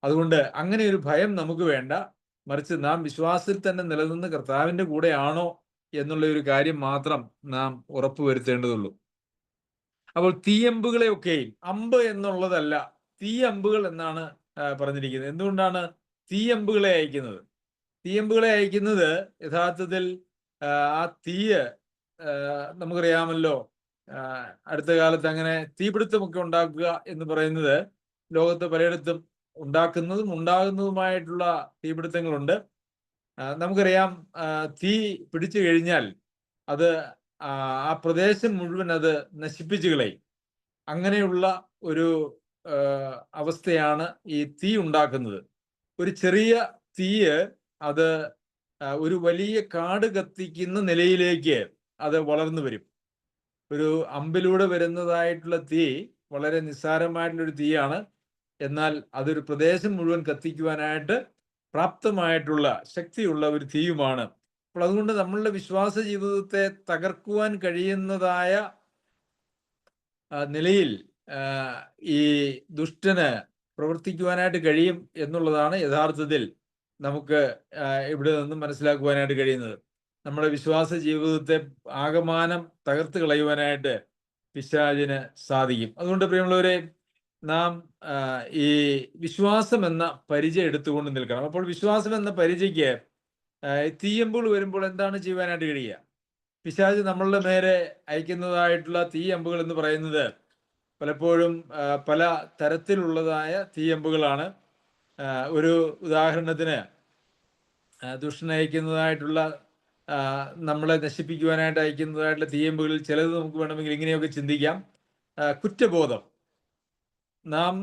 അതുകൊണ്ട് അങ്ങനെ ഒരു ഭയം നമുക്ക് വേണ്ട. മറിച്ച് നാം വിശ്വാസത്തിൽ തന്നെ നിലനിന്ന് കർത്താവിന്റെ കൂടെയാണോ എന്നുള്ള ഒരു കാര്യം മാത്രം നാം ഉറപ്പുവരുത്തേണ്ടതുള്ളൂ. അപ്പോൾ തീയമ്പുകളെയൊക്കെയും, അമ്പ് എന്നുള്ളതല്ല, തീയമ്പുകൾ എന്നാണ് പറഞ്ഞിരിക്കുന്നത്. എന്തുകൊണ്ടാണ് തീയമ്പുകളെ അയക്കുന്നത്? തീയമ്പുകളെ അയക്കുന്നത് യഥാർത്ഥത്തിൽ ആ തീയ് നമുക്കറിയാമല്ലോ, അടുത്ത കാലത്ത് അങ്ങനെ തീപിടുത്തമൊക്കെ ഉണ്ടാക്കുക എന്ന് പറയുന്നത് ലോകത്ത് പലയിടത്തും ഉണ്ടാകുന്നതുമായിട്ടുള്ള തീപിടുത്തങ്ങളുണ്ട്. നമുക്കറിയാം, തീ പിടിച്ചു കഴിഞ്ഞാൽ അത് ആ പ്രദേശം മുഴുവൻ അത് നശിപ്പിച്ചു കളയും. അങ്ങനെയുള്ള ഒരു അവസ്ഥയാണ് ഈ തീ ഉണ്ടാക്കുന്നത്. ഒരു ചെറിയ തീയ് അത് ഒരു വലിയ കാട് കത്തിക്കുന്ന നിലയിലേക്ക് അത് വളർന്നു വരും. ഒരു അമ്പിലൂടെ വരുന്നതായിട്ടുള്ള തീ വളരെ നിസ്സാരമായിട്ടുള്ളൊരു തീയാണ്. എന്നാൽ അതൊരു പ്രദേശം മുഴുവൻ കത്തിക്കുവാനായിട്ട് പ്രാപ്തമായിട്ടുള്ള ശക്തിയുള്ള ഒരു തീയുമാണ്. അപ്പോൾ അതുകൊണ്ട് നമ്മളുടെ വിശ്വാസ ജീവിതത്തെ തകർക്കുവാൻ കഴിയുന്നതായ നിലയിൽ ഈ ദുഷ്ടന് പ്രവർത്തിക്കുവാനായിട്ട് കഴിയും എന്നുള്ളതാണ് യഥാർത്ഥത്തിൽ നമുക്ക് ഇവിടെ നിന്നും മനസ്സിലാക്കുവാനായിട്ട് കഴിയുന്നത്. നമ്മുടെ വിശ്വാസ ജീവിതത്തെ ആകമാനം തകർത്ത് കളയുവാനായിട്ട് പിശാചിന് സാധിക്കും. അതുകൊണ്ട് പ്രിയമുള്ളവരെ, നാം ഈ വിശ്വാസം എന്ന പരിചയം എടുത്തുകൊണ്ട് നിൽക്കണം. അപ്പോൾ വിശ്വാസം എന്ന പരിചയ്ക്ക് തീയമ്പുകൾ വരുമ്പോൾ എന്താണ് ചെയ്യുവാനായിട്ട് കഴിയുക? പിശാച് നമ്മളുടെ നേരെ അയക്കുന്നതായിട്ടുള്ള തീയമ്പുകൾ എന്ന് പറയുന്നത് പലപ്പോഴും പല തരത്തിലുള്ളതായ തീയമ്പുകളാണ്. ഒരു ഉദാഹരണത്തിന്, ദുഷ്ടൻ അയക്കുന്നതായിട്ടുള്ള നമ്മളെ നശിപ്പിക്കുവാനായിട്ട് അയക്കുന്നതായിട്ടുള്ള തീയമ്പുകളിൽ ചിലത് നമുക്ക് വേണമെങ്കിൽ ഇങ്ങനെയൊക്കെ ചിന്തിക്കാം. കുറ്റബോധം. നാം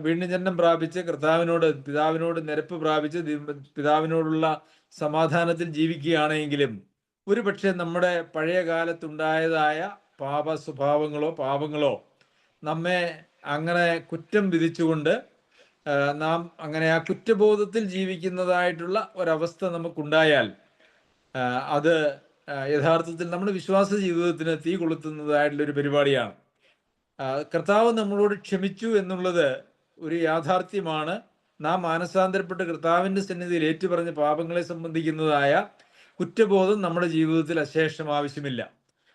വീണ്ടും ജന്മം പ്രാപിച്ച് പിതാവിനോട് നിരപ്പ് പ്രാപിച്ച് പിതാവിനോടുള്ള സമാധാനത്തിൽ ജീവിക്കുകയാണെങ്കിലും ഒരുപക്ഷെ നമ്മുടെ പഴയ കാലത്തുണ്ടായതായ പാപങ്ങളോ നമ്മെ അങ്ങനെ കുറ്റം വിധിച്ചുകൊണ്ട് നാം അങ്ങനെ ആ കുറ്റബോധത്തിൽ ജീവിക്കുന്നതായിട്ടുള്ള ഒരവസ്ഥ നമുക്കുണ്ടായാൽ അത് യഥാർത്ഥത്തിൽ നമ്മുടെ വിശ്വാസ ജീവിതത്തിന് തീ കൊളുത്തുന്നതായിട്ടുള്ള ഒരു പരിപാടിയാണ്. കർത്താവ് നമ്മളോട് ക്ഷമിച്ചു എന്നുള്ളത് ഒരു യാഥാർത്ഥ്യമാണ്. നാം മാനസാന്തരപ്പെട്ട് കർത്താവിൻ്റെ സന്നിധിയിൽ ഏറ്റുപറഞ്ഞ പാപങ്ങളെ സംബന്ധിക്കുന്നതായ കുറ്റബോധം നമ്മുടെ ജീവിതത്തിൽ അശേഷം ആവശ്യമില്ല.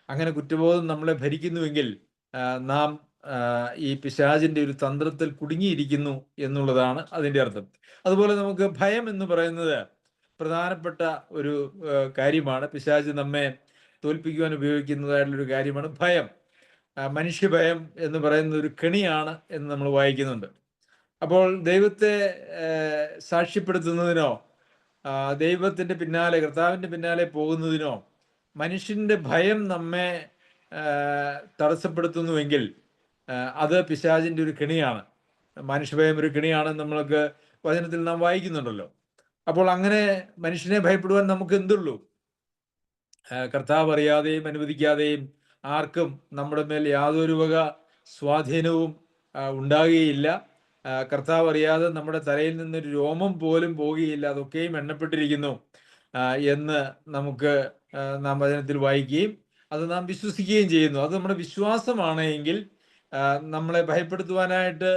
അങ്ങനെ കുറ്റബോധം നമ്മളെ ഭരിക്കുന്നുവെങ്കിൽ നാം ഈ പിശാചിൻ്റെ ഒരു തന്ത്രത്തിൽ കുടുങ്ങിയിരിക്കുന്നു എന്നുള്ളതാണ് അതിൻ്റെ അർത്ഥം. അതുപോലെ നമുക്ക് ഭയം എന്ന് പറയുന്നത് പ്രധാനപ്പെട്ട ഒരു കാര്യമാണ്. പിശാച് നമ്മെ തോൽപ്പിക്കുവാൻ ഉപയോഗിക്കുന്നതായിട്ടുള്ളൊരു കാര്യമാണ് ഭയം. മനുഷ്യഭയം എന്ന് പറയുന്ന ഒരു കെണിയാണ് എന്ന് നമ്മൾ വായിക്കുന്നുണ്ട്. അപ്പോൾ ദൈവത്തെ സാക്ഷ്യപ്പെടുത്തുന്നതിനോ ദൈവത്തിൻ്റെ പിന്നാലെ കർത്താവിൻ്റെ പിന്നാലെ പോകുന്നതിനോ മനുഷ്യൻ്റെ ഭയം നമ്മെ തടസ്സപ്പെടുത്തുന്നുവെങ്കിൽ അത് പിശാചിൻ്റെ ഒരു കെണിയാണ്. മനുഷ്യഭയം ഒരു കെണിയാണെന്ന് നമ്മൾക്ക് വചനത്തിൽ നാം വായിക്കുന്നുണ്ടല്ലോ. അപ്പോൾ അങ്ങനെ മനുഷ്യനെ ഭയപ്പെടുവാൻ നമുക്ക് എന്തുള്ളൂ? കർത്താവ് അറിയാതെയും അനുവദിക്കാതെയും ആർക്കും നമ്മുടെ മേൽ യാതൊരു വക സ്വാധീനവും ഉണ്ടാകുകയില്ല. കർത്താവ് അറിയാതെ നമ്മുടെ തലയിൽ നിന്നൊരു രോമം പോലും പോകുകയില്ല, അതൊക്കെയും എണ്ണപ്പെട്ടിരിക്കുന്നു എന്ന് നമുക്ക് നാം വചനത്തിൽ വായിക്കുകയും അത് നാം വിശ്വസിക്കുകയും ചെയ്യുന്നു. അത് നമ്മുടെ വിശ്വാസമാണ് എങ്കിൽ നമ്മളെ ഭയപ്പെടുത്തുവാനായിട്ട്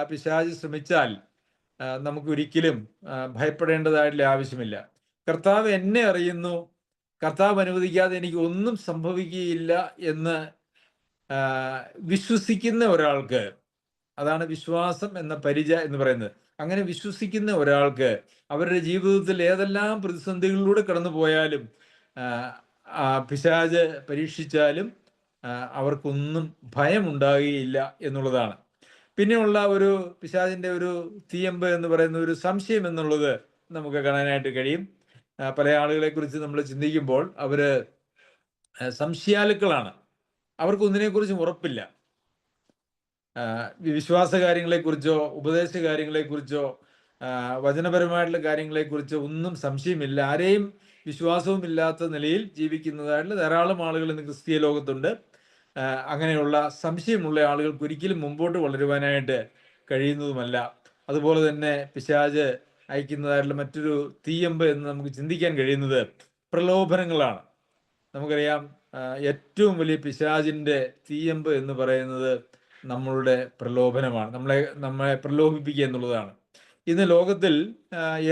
പിശാച് ശ്രമിച്ചാൽ നമുക്ക് ഒരിക്കലും ഭയപ്പെടേണ്ടതായിട്ടുള്ള ആവശ്യമില്ല. കർത്താവ് എന്നെ അറിയുന്നു, കർത്താവ് അനുവദിക്കാതെ എനിക്ക് ഒന്നും സംഭവിക്കുകയില്ല എന്ന് വിശ്വസിക്കുന്ന ഒരാൾക്ക്, അതാണ് വിശ്വാസം എന്ന പരിച എന്ന് പറയുന്നത്. അങ്ങനെ വിശ്വസിക്കുന്ന ഒരാൾക്ക് അവരുടെ ജീവിതത്തിൽ ഏതെല്ലാം പ്രതിസന്ധികളിലൂടെ കടന്നു പോയാലും പിശാച് പരീക്ഷിച്ചാലും അവർക്കൊന്നും ഭയമുണ്ടാകുകയില്ല എന്നുള്ളതാണ്. പിന്നെയുള്ള ഒരു പിശാചിൻ്റെ ഒരു തീയമ്പ് എന്ന് പറയുന്ന ഒരു സംശയം എന്നുള്ളത് നമുക്ക് കാണാനായിട്ട് കഴിയും. പല ആളുകളെ കുറിച്ച് നമ്മൾ ചിന്തിക്കുമ്പോൾ അവര് സംശയാലുക്കളാണ്. അവർക്കൊന്നിനെക്കുറിച്ചും ഉറപ്പില്ല. വിശ്വാസ കാര്യങ്ങളെക്കുറിച്ചോ ഉപദേശ കാര്യങ്ങളെക്കുറിച്ചോ വചനപരമായിട്ടുള്ള കാര്യങ്ങളെക്കുറിച്ചോ ഒന്നും സംശയമില്ല. ആരെയും വിശ്വാസവും ഇല്ലാത്ത നിലയിൽ ജീവിക്കുന്നതായിട്ടുള്ള ധാരാളം ആളുകൾ ഇന്ന് ക്രിസ്തീയ ലോകത്തുണ്ട്. അങ്ങനെയുള്ള സംശയമുള്ള ആളുകൾക്ക് ഒരിക്കലും മുമ്പോട്ട് വളരുവാനായിട്ട് കഴിയുന്നതുമല്ല. അതുപോലെ തന്നെ പിശാച് അയക്കുന്നതായിട്ടുള്ള മറ്റൊരു തീയമ്പ് എന്ന് നമുക്ക് ചിന്തിക്കാൻ കഴിയുന്നത് പ്രലോഭനങ്ങളാണ്. നമുക്കറിയാം, ഏറ്റവും വലിയ പിശാചിൻ്റെ തീയമ്പ് എന്ന് പറയുന്നത് നമ്മളുടെ പ്രലോഭനമാണ്. നമ്മളെ പ്രലോഭിപ്പിക്കുക എന്നുള്ളതാണ്. ഇന്ന് ലോകത്തിൽ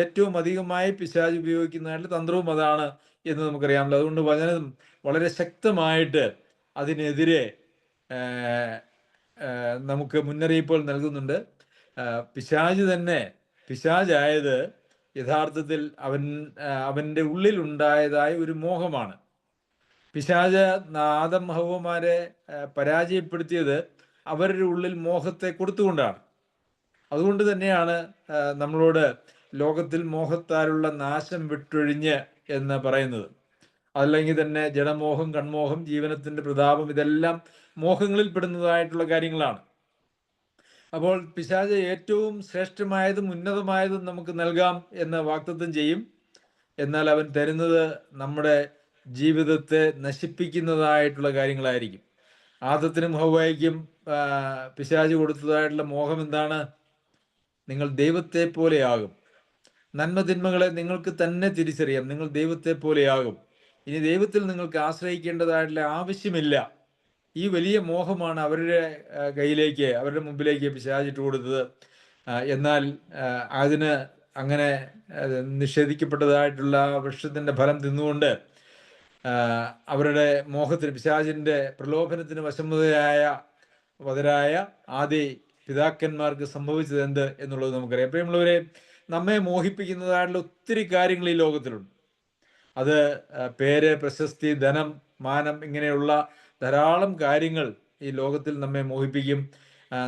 ഏറ്റവും അധികമായി പിശാച് ഉപയോഗിക്കുന്നതായിട്ട് തന്ത്രവും അതാണ് എന്ന് നമുക്കറിയാമല്ലോ. അതുകൊണ്ട് വചനം വളരെ ശക്തമായിട്ട് അതിനെതിരെ നമുക്ക് മുന്നറിയിപ്പുകൾ നൽകുന്നുണ്ട്. പിശാചായത് യഥാർത്ഥത്തിൽ അവൻ്റെ ഉള്ളിലുണ്ടായതായ ഒരു മോഹമാണ്. പിശാച് ആദം ഹവ്വമാരെ പരാജയപ്പെടുത്തിയത് അവരുടെ ഉള്ളിൽ മോഹത്തെ കൊടുത്തുകൊണ്ടാണ്. അതുകൊണ്ട് തന്നെയാണ് നമ്മളോട് ലോകത്തിൽ മോഹത്താലുള്ള നാശം വിട്ടൊഴിഞ്ഞ് എന്ന് പറയുന്നത്. അല്ലെങ്കിൽ തന്നെ ജഡമോഹം, കൺമോഹം, ജീവനത്തിൻ്റെ പ്രതാപം, ഇതെല്ലാം മോഹങ്ങളിൽ പെടുന്നതായിട്ടുള്ള കാര്യങ്ങളാണ്. അപ്പോൾ പിശാച് ഏറ്റവും ശ്രേഷ്ഠമായതും ഉന്നതമായതും നമുക്ക് നൽകാം എന്ന് വാഗ്ദത്തം ചെയ്യും. എന്നാൽ അവൻ തരുന്നത് നമ്മുടെ ജീവിതത്തെ നശിപ്പിക്കുന്നതായിട്ടുള്ള കാര്യങ്ങളായിരിക്കും. ആദത്തിനും ഹവ്വായ്ക്കും പിശാച് കൊടുത്തതായിട്ടുള്ള മോഹം എന്താണ്? നിങ്ങൾ ദൈവത്തെ പോലെയാകും. നന്മതിന്മകളെ നിങ്ങൾക്ക് തന്നെ തിരിച്ചറിയാം. നിങ്ങൾ ദൈവത്തെ പോലെയാകും. ഇനി ദൈവത്തിൽ നിങ്ങൾക്ക് ആശ്രയിക്കേണ്ടതായിട്ടുള്ള ആവശ്യമില്ല. ഈ വലിയ മോഹമാണ് അവരുടെ കയ്യിലേക്ക്, അവരുടെ മുമ്പിലേക്ക് പിശാചിട്ട് കൊടുത്തത്. എന്നാൽ അതിന് അങ്ങനെ നിഷേധിക്കപ്പെട്ടതായിട്ടുള്ള വൃക്ഷത്തിൻ്റെ ഫലം തിന്നുകൊണ്ട് അവരുടെ മോഹത്തിന്, പിശാചിൻ്റെ പ്രലോഭനത്തിന് വശംവദരായ ആദ്യ പിതാക്കന്മാർക്ക് സംഭവിച്ചത് എന്ത് എന്നുള്ളത് നമുക്കറിയാം. പ്രിയമുള്ളവരെ, നമ്മെ മോഹിപ്പിക്കുന്നതായിട്ടുള്ള ഒത്തിരി കാര്യങ്ങൾ ഈ ലോകത്തിലുണ്ട്. അത് പേര്, പ്രശസ്തി, ധനം, മാനം, ഇങ്ങനെയുള്ള ധാരാളം കാര്യങ്ങൾ ഈ ലോകത്തിൽ നമ്മെ മോഹിപ്പിക്കും.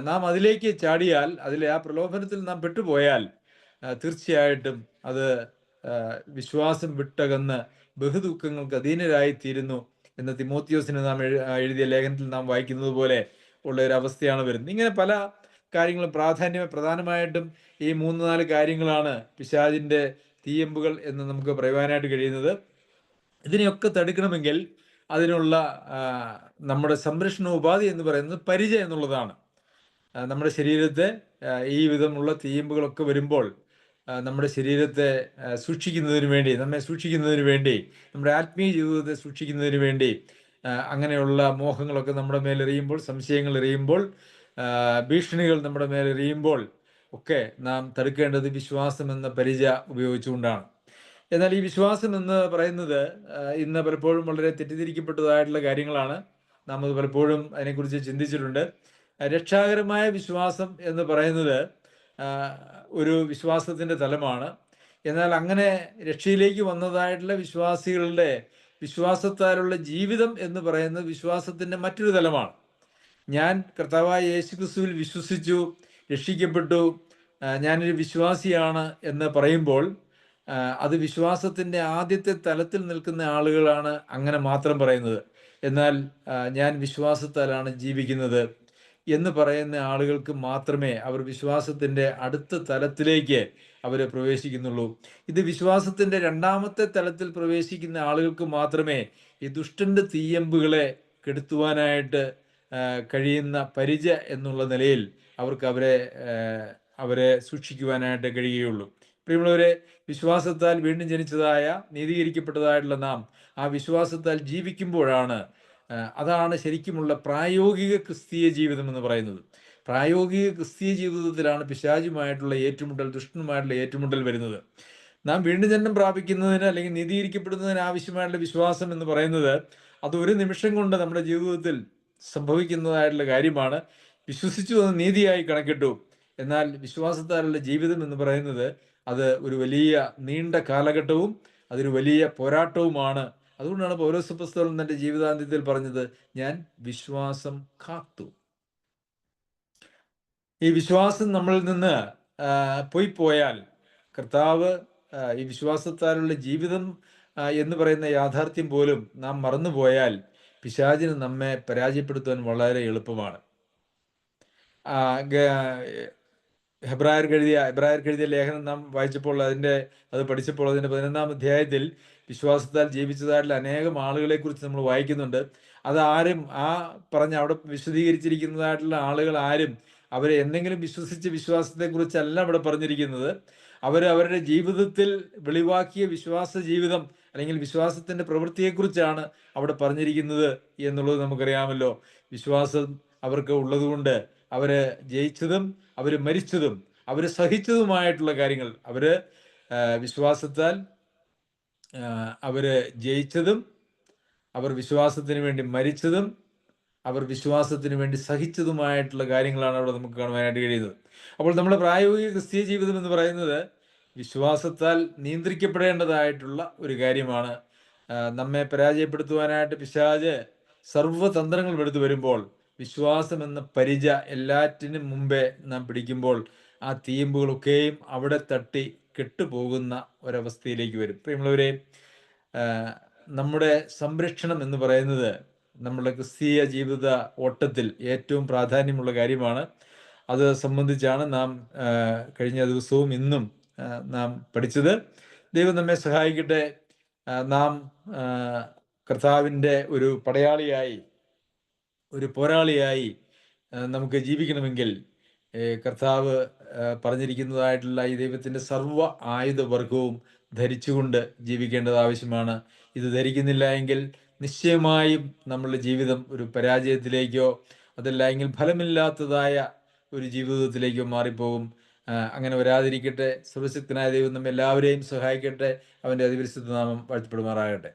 നാം അതിലേക്ക് ചാടിയാൽ, ആ പ്രലോഭനത്തിൽ നാം പെട്ടുപോയാൽ തീർച്ചയായിട്ടും അത് വിശ്വാസം വിട്ടകന്ന് ബഹുദുഃഖങ്ങൾക്ക് അധീനരായിത്തീരുന്നു എന്ന് തിമോത്തിയോസിന് നാം എഴുതിയ ലേഖനത്തിൽ നാം വായിക്കുന്നത് പോലെ ഉള്ള ഒരു അവസ്ഥയാണ് വരുന്നത്. ഇങ്ങനെ പല കാര്യങ്ങളും പ്രധാനമായിട്ടും ഈ 3-4 കാര്യങ്ങളാണ് പിശാചിൻ്റെ തീയമ്പുകൾ എന്ന് നമുക്ക് പറയുവാനായിട്ട് കഴിയുന്നത്. ഇതിനെയൊക്കെ തടുക്കണമെങ്കിൽ അതിനുള്ള നമ്മുടെ സംരക്ഷണ ഉപാധി എന്ന് പറയുന്നത് പരിച എന്നുള്ളതാണ്. നമ്മുടെ ശരീരത്തെ ഈ വിധമുള്ള തീയമ്പുകളൊക്കെ വരുമ്പോൾ നമ്മുടെ ശരീരത്തെ സൂക്ഷിക്കുന്നതിന് വേണ്ടി, നമ്മെ സൂക്ഷിക്കുന്നതിന് വേണ്ടി, നമ്മുടെ ആത്മീയ ജീവിതത്തെ സൂക്ഷിക്കുന്നതിന് വേണ്ടി അങ്ങനെയുള്ള മോഹങ്ങളൊക്കെ നമ്മുടെ മേലെറിയുമ്പോൾ, സംശയങ്ങൾ എറിയുമ്പോൾ, ഭീഷണികൾ നമ്മുടെ മേലെറിയുമ്പോൾ ഒക്കെ നാം തടുക്കേണ്ടത് വിശ്വാസം എന്ന പരിച ഉപയോഗിച്ചുകൊണ്ടാണ്. എന്നാൽ ഈ വിശ്വാസം എന്ന് പറയുന്നത് ഇന്ന് പലപ്പോഴും വളരെ തെറ്റിദ്ധരിക്കപ്പെട്ടതായിട്ടുള്ള കാര്യങ്ങളാണ്. നാം അത് പലപ്പോഴും അതിനെക്കുറിച്ച് ചിന്തിച്ചിട്ടുണ്ട്. രക്ഷാകരമായ വിശ്വാസം എന്ന് പറയുന്നത് ഒരു വിശ്വാസത്തിൻ്റെ തലമാണ്. എന്നാൽ അങ്ങനെ രക്ഷയിലേക്ക് വന്നതായിട്ടുള്ള വിശ്വാസികളുടെ വിശ്വാസത്താലുള്ള ജീവിതം എന്ന് പറയുന്നത് വിശ്വാസത്തിൻ്റെ മറ്റൊരു തലമാണ്. ഞാൻ കർത്താവായ യേശുക്രിസ്തുവിൽ വിശ്വസിച്ചു, രക്ഷിക്കപ്പെട്ടു, ഞാനൊരു വിശ്വാസിയാണ് എന്ന് പറയുമ്പോൾ അത് വിശ്വാസത്തിൻ്റെ ആദ്യത്തെ തലത്തിൽ നിൽക്കുന്ന ആളുകളാണ് അങ്ങനെ മാത്രം പറയുന്നത്. എന്നാൽ ഞാൻ വിശ്വാസത്താലാണ് ജീവിക്കുന്നത് എന്ന് പറയുന്ന ആളുകൾക്ക് മാത്രമേ അവർ വിശ്വാസത്തിൻ്റെ അടുത്ത തലത്തിലേക്ക് അവർ പ്രവേശിക്കുന്നുള്ളൂ. ഇത് വിശ്വാസത്തിൻ്റെ രണ്ടാമത്തെ തലത്തിൽ പ്രവേശിക്കുന്ന ആളുകൾക്ക് മാത്രമേ ഈ ദുഷ്ടൻ്റെ തീയമ്പുകളെ കെടുത്തുവാനായിട്ട് കഴിയുന്ന പരിച എന്നുള്ള നിലയിൽ അവർക്ക് അവരെ സൂക്ഷിക്കുവാനായിട്ട് കഴിയുകയുള്ളൂ. പ്രിയമുള്ളവരെ, വിശ്വാസത്താൽ വീണ്ടും ജനിച്ചതായ, നീതീകരിക്കപ്പെട്ടതായിട്ടുള്ള നാം ആ വിശ്വാസത്താൽ ജീവിക്കുമ്പോഴാണ് അതാണ് ശരിക്കുമുള്ള പ്രായോഗിക ക്രിസ്തീയ ജീവിതം എന്ന് പറയുന്നത്. പ്രായോഗിക ക്രിസ്തീയ ജീവിതത്തിലാണ് പിശാചുമായിട്ടുള്ള ഏറ്റുമുട്ടൽ, ദുഷ്ടനുമായിട്ടുള്ള ഏറ്റുമുട്ടൽ വരുന്നത്. നാം വീണ്ടും ജന്മം പ്രാപിക്കുന്നതിന് അല്ലെങ്കിൽ നീതീകരിക്കപ്പെടുന്നതിന് ആവശ്യമായിട്ടുള്ള വിശ്വാസം എന്ന് പറയുന്നത് അത് ഒരു നിമിഷം കൊണ്ട് നമ്മുടെ ജീവിതത്തിൽ സംഭവിക്കുന്നതായിട്ടുള്ള കാര്യമാണ്. വിശ്വസിച്ചു എന്ന് നീതിയായി കണക്കിട്ടു. എന്നാൽ വിശ്വാസത്താലുള്ള ജീവിതം എന്ന് പറയുന്നത് അത് ഒരു വലിയ നീണ്ട കാലഘട്ടവും അതൊരു വലിയ പോരാട്ടവുമാണ്. അതുകൊണ്ടാണ് പൗലോസ് അപ്പോസ്തലൻ തന്റെ ജീവിതാന്ത്യത്തിൽ പറഞ്ഞത്, ഞാൻ വിശ്വാസം കാത്തു. ഈ വിശ്വാസം നമ്മളിൽ നിന്ന് പോയാൽ, കർത്താവ് ഈ വിശ്വാസത്താലുള്ള ജീവിതം എന്ന് പറയുന്ന യാഥാർത്ഥ്യം പോലും നാം മറന്നുപോയാൽ പിശാചിന് നമ്മെ പരാജയപ്പെടുത്തുവാൻ വളരെ എളുപ്പമാണ്. എബ്രായർക്ക് എഴുതിയ ലേഖനം നാം വായിച്ചപ്പോൾ അത് പഠിച്ചപ്പോൾ അതിൻ്റെ 11-ാം അധ്യായത്തിൽ വിശ്വാസത്താൽ ജീവിച്ചതായിട്ടുള്ള അനേകം ആളുകളെ കുറിച്ച് നമ്മൾ വായിക്കുന്നുണ്ട്. അതാരും അവിടെ വിശദീകരിച്ചിരിക്കുന്നതായിട്ടുള്ള ആളുകൾ ആരും അവരെ എന്തെങ്കിലും വിശ്വസിച്ച വിശ്വാസത്തെക്കുറിച്ചല്ല അവിടെ പറഞ്ഞിരിക്കുന്നത്. അവരുടെ ജീവിതത്തിൽ വെളിവാക്കിയ വിശ്വാസ ജീവിതം അല്ലെങ്കിൽ വിശ്വാസത്തിൻ്റെ പ്രവൃത്തിയെക്കുറിച്ചാണ് അവിടെ പറഞ്ഞിരിക്കുന്നത് എന്നുള്ളത് നമുക്കറിയാമല്ലോ. വിശ്വാസം അവർക്ക് ഉള്ളതുകൊണ്ട് അവര് ജയിച്ചതും അവര് മരിച്ചതും അവര് സഹിച്ചതുമായിട്ടുള്ള കാര്യങ്ങൾ, വിശ്വാസത്താൽ അവര് ജയിച്ചതും അവർ വിശ്വാസത്തിന് വേണ്ടി മരിച്ചതും അവർ വിശ്വാസത്തിന് വേണ്ടി സഹിച്ചതുമായിട്ടുള്ള കാര്യങ്ങളാണ് അവിടെ നമുക്ക് കാണുവാനായിട്ട് കഴിയുന്നത്. അപ്പോൾ നമ്മുടെ പ്രായോഗിക ക്രിസ്തീയ ജീവിതം എന്ന് പറയുന്നത് വിശ്വാസത്താൽ നിയന്ത്രിക്കപ്പെടേണ്ടതായിട്ടുള്ള ഒരു കാര്യമാണ്. നമ്മെ പരാജയപ്പെടുത്തുവാനായിട്ട് പിശാച് സർവ്വതന്ത്രങ്ങളും എടുത്തു വരുമ്പോൾ വിശ്വാസം എന്ന പരിച എല്ലാറ്റിനും മുമ്പേ നാം പിടിക്കുമ്പോൾ ആ തീമ്പുകളൊക്കെയും അവിടെ തട്ടി കെട്ടുപോകുന്ന ഒരവസ്ഥയിലേക്ക് വരും. പ്രിയമുള്ളവരെ, നമ്മുടെ സംരക്ഷണം എന്ന് പറയുന്നത് നമ്മുടെ ക്രിസ്തീയ ജീവിത ഓട്ടത്തിൽ ഏറ്റവും പ്രാധാന്യമുള്ള കാര്യമാണ്. അത് സംബന്ധിച്ചാണ് നാം കഴിഞ്ഞ ദിവസവും ഇന്നും നാം പഠിച്ചത്. ദൈവം നമ്മെ സഹായിക്കട്ടെ. നാം കർത്താവിൻ്റെ ഒരു പടയാളിയായി, ഒരു പോരാളിയായി നമുക്ക് ജീവിക്കണമെങ്കിൽ കർത്താവ് പറഞ്ഞിരിക്കുന്നതായിട്ടുള്ള ഈ ദൈവത്തിൻ്റെ സർവ്വ ആയുധവർഗവും ധരിച്ചുകൊണ്ട് ജീവിക്കേണ്ടത് ആവശ്യമാണ്. ഇത് ധരിക്കുന്നില്ല എങ്കിൽ നിശ്ചയമായും നമ്മളുടെ ജീവിതം ഒരു പരാജയത്തിലേക്കോ അതല്ല എങ്കിൽ ഫലമില്ലാത്തതായ ഒരു ജീവിതത്തിലേക്കോ മാറിപ്പോകും. അങ്ങനെ വരാതിരിക്കട്ടെ. സർവശക്തനായ ദൈവം നമ്മെ എല്ലാവരെയും സഹായിക്കട്ടെ. അവൻ്റെ അതിപരിശുദ്ധ നാമം വാഴ്ത്തപ്പെടുമാറാകട്ടെ.